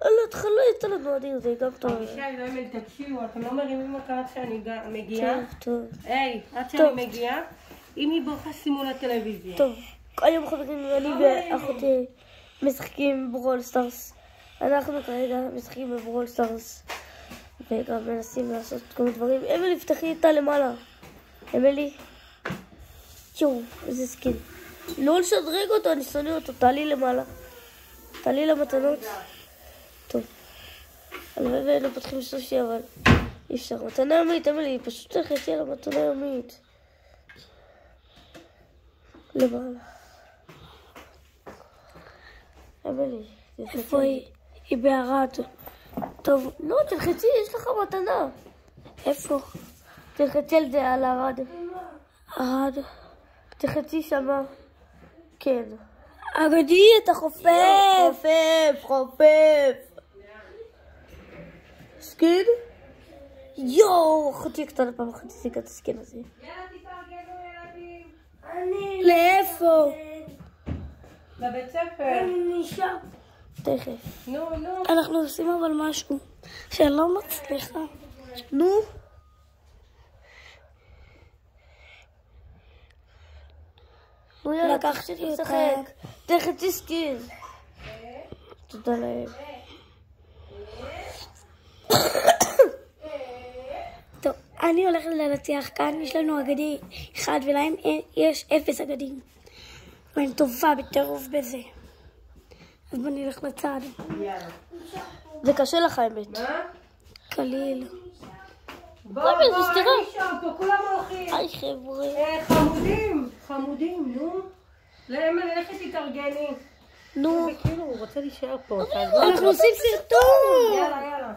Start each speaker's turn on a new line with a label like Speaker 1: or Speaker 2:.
Speaker 1: על ההתחלה יצא לנו אדיר, זה גם טוב.
Speaker 2: אבישי, לא תקשיבו, אתם לא מרימים אותה עד שאני מגיעה.
Speaker 1: טוב.
Speaker 2: היי, עד שאני מגיעה. אם היא בוכה, שימו לטלוויזיה.
Speaker 1: טוב, היום חברים, אני ואחותי משחקים ברול סטארס. אנחנו כרגע משחקים בברול סטארס. וגם מנסים לעשות כל מיני דברים. אמילי, פתחי איתה למעלה. אמילי. יואו, איזה סקין. לא לשדרג אותו, אני שונא אותו. תעלי למעלה. תעלי למתנות. טוב. הלוואי לא פותחים סושי, אבל אי אפשר. מתנה יומית, אמילי, פשוט תלכתי על המתנה יומית. למעלה. אמילי.
Speaker 3: איפה היא? היא בערד.
Speaker 1: טוב, לא, תלחצי, יש לך מתנה.
Speaker 3: איפה?
Speaker 1: תלחצי על זה, על ערד.
Speaker 3: ערד.
Speaker 1: תלחצי שמה. כן.
Speaker 3: אגדי, אתה חופף.
Speaker 1: חופף. סקין? יואו, אחותי קטנה פעם אחת השיגה את הסקין הזה.
Speaker 2: יאללה, תתארגנו ילדים.
Speaker 3: לאיפה?
Speaker 2: לבית ספר.
Speaker 3: נשאר.
Speaker 1: תכף.
Speaker 2: נו.
Speaker 3: אנחנו עושים אבל משהו שאני לא מצליחה.
Speaker 1: נו. נו יאללה,
Speaker 3: לקחתי לי
Speaker 1: תשחק.
Speaker 3: אותה.
Speaker 1: תלחצי סקין. תודה להם.
Speaker 3: טוב, אני הולכת לנצח כאן, יש לנו אגדי אחד ולהם יש 0 אגדים. ואני טובה בטירוף בזה. אז בוא נלך לצד.
Speaker 2: יאללה.
Speaker 1: זה קשה לך האמת.
Speaker 2: מה?
Speaker 3: קליל.
Speaker 2: בוא,
Speaker 1: זה סתירה.
Speaker 2: אני שם פה, כולם הולכים.
Speaker 1: היי חבר'ה.
Speaker 2: חמודים, נו. ללכת תתארגני.
Speaker 1: נו.
Speaker 2: כאילו, הוא רוצה להישאר פה.
Speaker 3: אנחנו עושים סרטון!
Speaker 2: יאללה.